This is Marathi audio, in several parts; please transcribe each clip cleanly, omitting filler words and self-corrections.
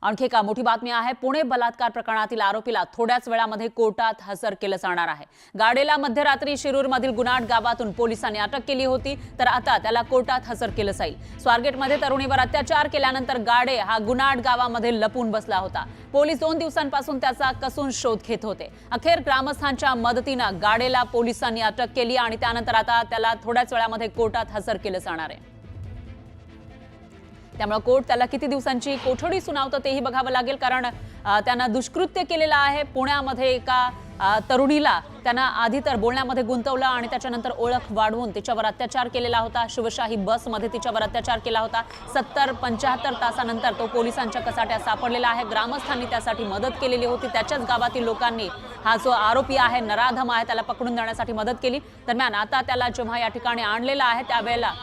आणखी एका मोठी बातमी आहे। पुणे बलात्कार प्रकरणातील आरोपीला थोड्याच वेळामध्ये कोर्टात हजर केलं जाणार आहे। गाडेला मध्यरात्री शिरूरमधील गुनाट गावातून पोलिसांनी अटक केली होती, तर आता त्याला कोर्टात हजर केलं जाईल। स्वारगेटमध्ये तरुणीवर अत्याचार केल्यानंतर गाडे हा गुनाट गावामध्ये लपून बसला होता। पोलीस 2 दिवसांपासून त्याचा कसून शोध घेत होते। अखेर ग्रामस्थांच्या मदतीने गाडेला पोलिसांनी अटक केली आणि त्यानंतर आता त्याला थोड्याच वेळामध्ये कोर्टात हजर केलं जाणार आहे। त्यामुळे कोर्ट त्याला किती दिवसांची कोठडी सुनावतं तेही बघावं लागेल, कारण त्यानं दुष्कृत्य केलेलं आहे। पुण्यामध्ये एका तरुणीला त्यानं आधी तर बोलण्यामध्ये गुंतवलं आणि त्याच्यानंतर ओळख वाढवून तिच्यावर अत्याचार केलेला होता। शिवशाही बसमध्ये तिच्यावर अत्याचार केला होता। 70-75 तासानंतर तो पोलिसांच्या कचाट्यात सापडलेला आहे। ग्रामस्थांनी त्यासाठी मदत केलेली होती। त्याच्याच गावातील लोकांनी हा जो आरोपी आहे, नराधम आहे, त्याला पकडून देण्यासाठी मदत केली। दरम्यान आता त्याला जेव्हा या ठिकाणी आणलेला आहे त्यावेळेला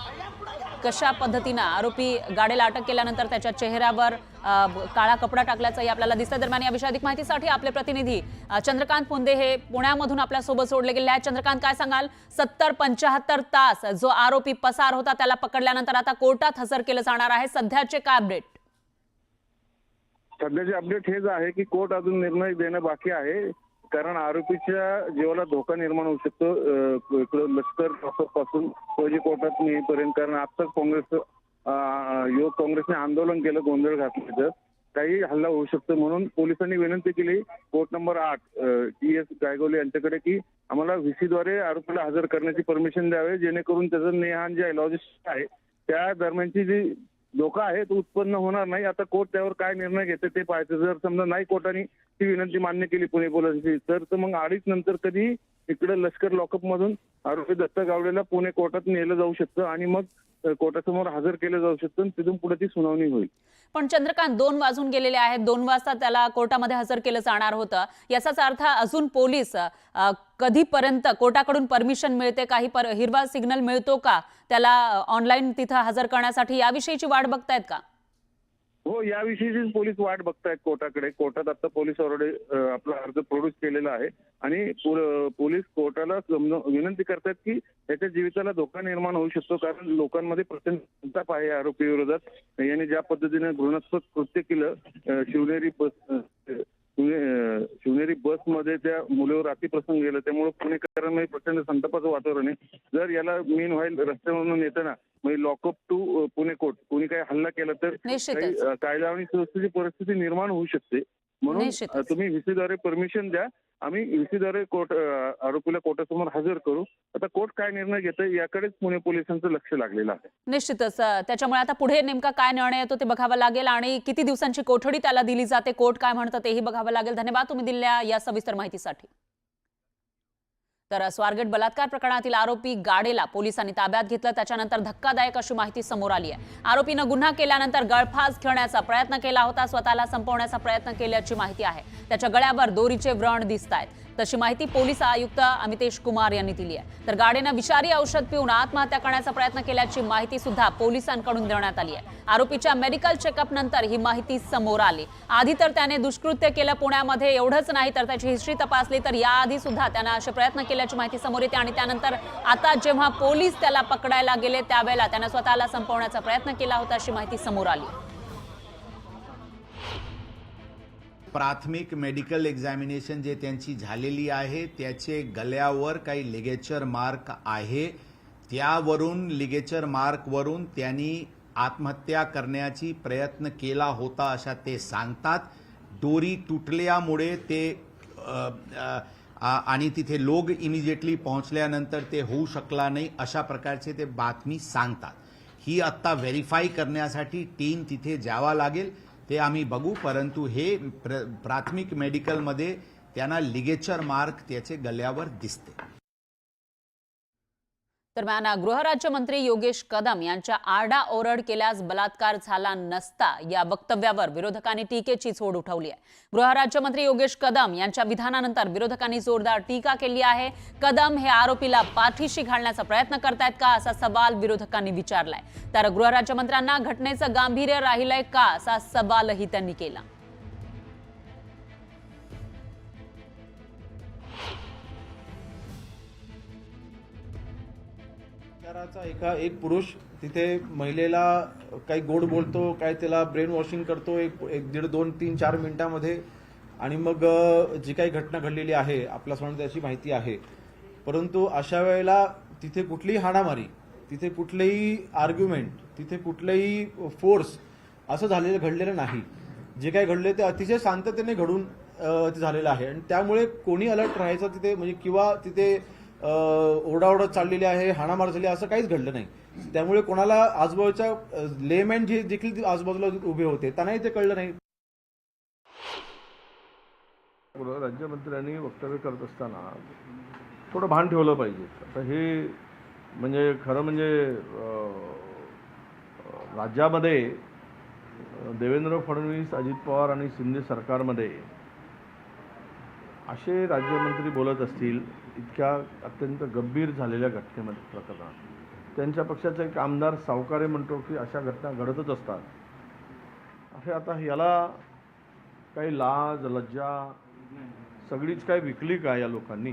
कशा पद्धतीने आरोपी गाडेला अटक केल्यानंतर त्याच्या चेहऱ्यावर काळा कपडा टाकल्याचंही आपल्याला दिसतं। दरम्यान या विषयी अधिक माहितीसाठी आपले प्रतिनिधी चंद्रकांत पुंदे हे पुण्यामधून आपल्या सोबत जोडले गेले आहेत। चंद्रकांत, काय सांगाल? 70-75 तास जो आरोपी पसार होता त्याला पकडल्यानंतर आता कोर्टात हजर केलं जाणार आहे। सध्याचे काय अपडेट? सध्याचे अपडेट हेच आहे की कोर्ट अजून निर्णय देणं बाकी आहे, कारण आरोपीच्या जीवाला धोका निर्माण होऊ शकतो इकडं लष्कर पासून फौजी कोर्टात नेईपर्यंत। कारण आत्ताच युवक काँग्रेसने आंदोलन केलं, गोंधळ घातलं, तर काही हल्ला होऊ शकतो म्हणून पोलिसांनी विनंती केली कोर्ट नंबर 8 TS गायगोले यांच्याकडे की आम्हाला VC द्वारे आरोपीला हजर करण्याची परमिशन द्यावे, जेणेकरून त्याचं नेहान जे लॉजिस्टिक आहे त्या दरम्यानची जी धोका आहे तो उत्पन्न होणार नाही। आता कोर्ट त्यावर काय निर्णय घेते ते पाहायचं। जर समजा नाही कोर्टाने ती विनंती मान्य केली पुणे पोलिसांची, तर मग 2:30 नंतर कधी इकडे लष्कर लॉकअप मधून आरोपी दत्त गावडेला पुणे कोर्टात नेलं जाऊ शकतं आणि मग कोर्टासमोर हजर केलं जाऊ शकतं आणि तिथून पुढे ती सुनावणी होईल। पण चंद्रकांत, 2 वाजून गेलेले आहेत। 2 वाजता त्याला कोर्टामध्ये हजर केलं जाणार होतं। याचाच अर्थ अजून पोलीस कधीपर्यंत कोर्टाकडून परमिशन मिळते, काही हिरवा सिग्नल मिळतो का त्याला ऑनलाईन तिथं हजर करण्यासाठी? याविषयीची वाट बघतायत का? हो, याविषयीच पोलीस वाट बघतायत कोर्टाकडे। कोर्टात आता पोलीस ऑलरेडी आपला अर्ज प्रोड्यूस केलेला आहे आणि पोलीस कोर्टाला विनंती करतात की त्याच्या जीविताला धोका निर्माण होऊ शकतो, कारण लोकांमध्ये प्रचंड संताप आहे आरोपी विरोधात। यांनी ज्या पद्धतीने घृणास्पद कृत्य केलं शिवनेरी बसमध्ये त्या मुलीवर अतिप्रसंग गेलं, त्यामुळे पुणेकरांमध्ये प्रचंड संतापाचं वातावरण आहे। जर याला मेन व्हाईल रस्त्यावरून येताना म्हणजे लॉकअप टू पुणे कोर्ट कोणी काही हल्ला केला तर कायदा आणि सुव्यवस्थेची परिस्थिती निर्माण होऊ शकते। म्हणून तुम्ही VC द्वारे परमिशन द्या, आम्ही VC द्वारे आरोपीला कोर्टासमोर हजर करू। आता कोर्ट काय निर्णय घेतं याकडेच पुणे पोलिसांचं लक्ष लागलेलं आहे। निश्चितच त्याच्यामुळे आता पुढे नेमका काय निर्णय येतो ते बघावं लागेल आणि किती दिवसांची कोठडी त्याला दिली जाते, कोर्ट काय म्हणतं तेही बघावं लागेल। धन्यवाद तुम्ही दिलेल्या या सविस्तर माहितीसाठी। तर स्वारगेट बलात्कार प्रकरणातील आरोपी गाडेला पोलिसांनी ताब्यात घेतलं, त्याच्यानंतर धक्कादायक अशी माहिती समोर आली आहे। आरोपीनं गुन्हा केल्यानंतर गळफास घेण्याचा प्रयत्न केला होता, स्वतःला संपवण्याचा प्रयत्न केल्याची माहिती आहे। त्याच्या गळ्यावर दोरीचे व्रण दिसतायत, तशी माहिती पोलीस आयुक्त अमितेश कुमार यांनी दिली आहे। तर गाडेनं विषारी औषध पिऊन आत्महत्या करण्याचा प्रयत्न केल्याची माहिती सुद्धा पोलिसांकडून देण्यात आली आहे। आरोपीच्या मेडिकल चेकअप नंतर ही माहिती समोर आली। आधी तर त्याने दुष्कृत्य केलं पुण्यामध्ये, एवढंच नाही तर त्याची हिस्ट्री तपासली तर याआधी सुद्धा त्यानं असे प्रयत्न केल्याची माहिती समोर येते आणि त्यानंतर आता जेव्हा पोलीस त्याला पकडायला गेले त्यावेळेला त्याने स्वतःला संपवण्याचा प्रयत्न केला होता अशी माहिती समोर आली। प्राथमिक मेडिकल एक्झामिनेशन जे त्यांची झालेली आहे त्याचे गळ्यावर काही लिगेचर मार्क आहे, त्यावरून लिगेचर मार्कवरून त्यांनी आत्महत्या करण्याची प्रयत्न केला होता अशा ते सांगतात। दोरी तुटल्यामुळे ते आणि तिथे लोक इमिजिएटली पोहोचल्यानंतर ते होऊ शकला नाही अशा प्रकारचे ते बातमी सांगतात। ही आत्ता व्हेरीफाय करण्यासाठी टीम तिथे जावा लागेल, ते आम्ही बघू, परंतु हे प्राथमिक मेडिकलमध्ये त्यांना लिगेचर मार्क त्याचे गळ्यावर दिसते। दरम्यान गृहराज्यमंत्री योगेश कदम यांच्या आरडाओरड केल्यास बलात्कार झाला नसता या वक्तव्यावर विरोधकांनी टीकेची झोड उठवली आहे। गृहराज्यमंत्री योगेश कदम यांच्या विधानानंतर विरोधकांनी जोरदार टीका केली आहे। कदम हे आरोपीला पाठीशी घालण्याचा प्रयत्न करतायत का असा सवाल विरोधकांनी विचारलाय। तर गृहराज्यमंत्र्यांना घटनेचं गांभीर्य राहिलंय का असा सवालही त्यांनी केला। बलात्काराचा एक पुरुष तिथे महिलेला काही गोड बोलतो, काय त्याला ब्रेन वॉशिंग करतो एक दीड 2 3 4 मिनिटांमध्ये, आणि मग जी काही घटना घडलेली आहे आपल्या समोर त्याची माहिती आहे. परंतु अशा वेळेला तिथे कुठलीही हाणामारी, तिथे कुठलेही आर्ग्युमेंट, तिथे कुठलेही फोर्स असं घडलेलं नाही. जे काही घडले ते अतिशय शांततेने घडून ते झालेलं आहे. आणि त्यामुळे कोणी अलर्ट राहायचं तिथे म्हणजे किंवा तिथे ओरडाओरड चाललेली आहे, हाणामार झाली असं काहीच घडलं नाही. त्यामुळे कोणाला आजूबाजूच्या लेमॅन जे देखील आजूबाजूला उभे होते त्यांनाही ते कळलं नाही. राज्यमंत्र्यांनी वक्तव्य करत असताना थोडं भान ठेवलं पाहिजे. आता हे म्हणजे खरं म्हणजे राज्यामध्ये देवेंद्र फडणवीस, अजित पवार आणि शिंदे सरकारमध्ये असे राज्यमंत्री बोलत असतील इतक्या अत्यंत गंभीर झालेल्या घटनेमध्ये प्रकरणात, त्यांच्या पक्षाचा एक आमदार सावकारे म्हणतो की अशा घटना घडतच असतात. असे आता याला काही लाज लज्जा सगळीच काय विकली का या लोकांनी,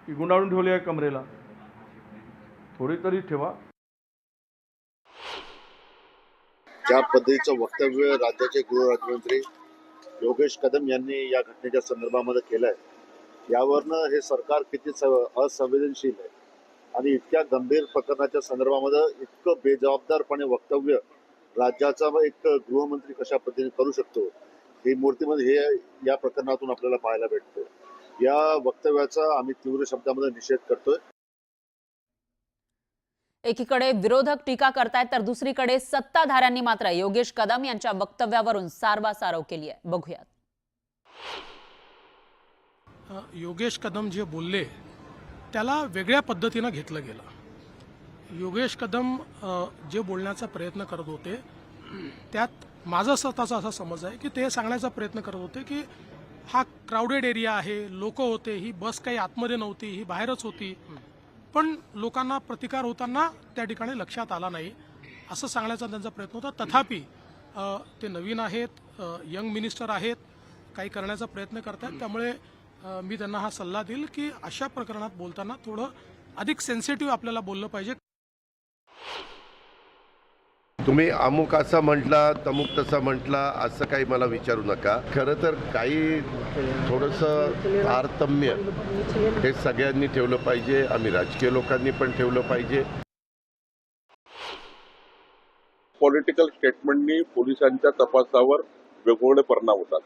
की गुंडाळून ठेवली आहे कमरेला? थोडी तरी ठेवा. ज्या पद्धतीचं वक्तव्य राज्याचे गृहराज्यमंत्री योगेश कदम यांनी या घटनेच्या संदर्भामध्ये केलं आहे, यावरनं हे सरकार किती असंवेदनशील आहे आणि इतक्या गंभीर प्रकरणाच्या संदर्भामध्ये इतकं बेजबाबदारपणे वक्तव्य राज्याचा एक गृहमंत्री कशा पद्धतीने करू शकतो, ही मूर्तीमध्ये हे या प्रकरणातून आपल्याला पाहायला भेटतं. या वक्तव्याचा आम्ही तीव्र शब्दामध्ये निषेध करतोय. एकीकडे विरोधक टीका करतायत तर दुसरीकडे सत्ताधाऱ्यांनी मात्र योगेश कदम यांच्या वक्तव्यावरून सारवासारव केली आहे. बघूयात. योगेश कदम जे बोलले त्याला वेगळ्या पद्धतीनं घेतलं गेलं. योगेश कदम जे बोलण्याचा प्रयत्न करत होते त्यात माझा स्वतःचा असा समज आहे की ते सांगण्याचा प्रयत्न करत होते की हा क्राऊडेड एरिया आहे, लोक होते, ही बस काही आतमध्ये नव्हती, ही बाहेरच होती, पण लोकांना प्रतिकार होताना त्या ठिकाणी लक्षात आला नाही असं सांगण्याचा त्यांचा प्रयत्न होता. तथापि ते नवीन आहेत, यंग मिनिस्टर आहेत, काही करण्याचा प्रयत्न करतात. त्यामुळे मी त्यांना हा सल्ला देईल की अशा प्रकरणात बोलताना थोडं अधिक सेन्सिटिव्ह आपल्याला बोललं पाहिजे. तुम्ही अमुक असं म्हटला, तमुक तसं म्हटला, असं काही मला विचारू नका. खरं तर काही थोडंसं तारतम्य हे सगळ्यांनी ठेवलं पाहिजे. आम्ही राजकीय लोकांनी पण ठेवलं पाहिजे. पॉलिटिकल स्टेटमेंटनी पोलिसांच्या तपासावर वेगवेगळे परिणाम होतात.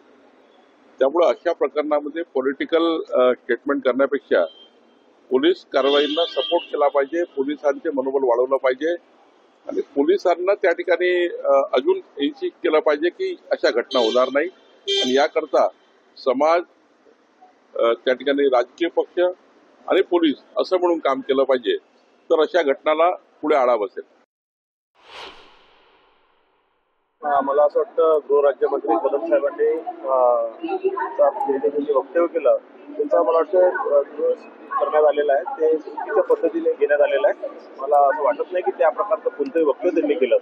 त्यामुळे अशा प्रकरणामध्ये पॉलिटिकल स्टेटमेंट करण्यापेक्षा पोलीस कारवाईंना सपोर्ट केला पाहिजे, पोलिसांचे मनोबल वाढवलं पाहिजे आणि पोलिसांना त्या ठिकाणी अजून इन्सिस्ट केलं पाहिजे की अशा घटना होणार नाही. आणि याकरता समाज, त्या ठिकाणी राजकीय पक्ष आणि पोलीस असं म्हणून काम केलं पाहिजे, तर अशा घटनाला पुढे आळा बसेल. मला असं वाटतं गृहराज्यमंत्री कदम साहेबांनी जे वक्तव्य केलं त्याचा मला वाटतं करण्यात आलेला आहे, ते चुकीच्या पद्धतीने घेण्यात आलेलं आहे. मला असं वाटत नाही की त्या प्रकारचं कोणतंही वक्तव्य त्यांनी केलं.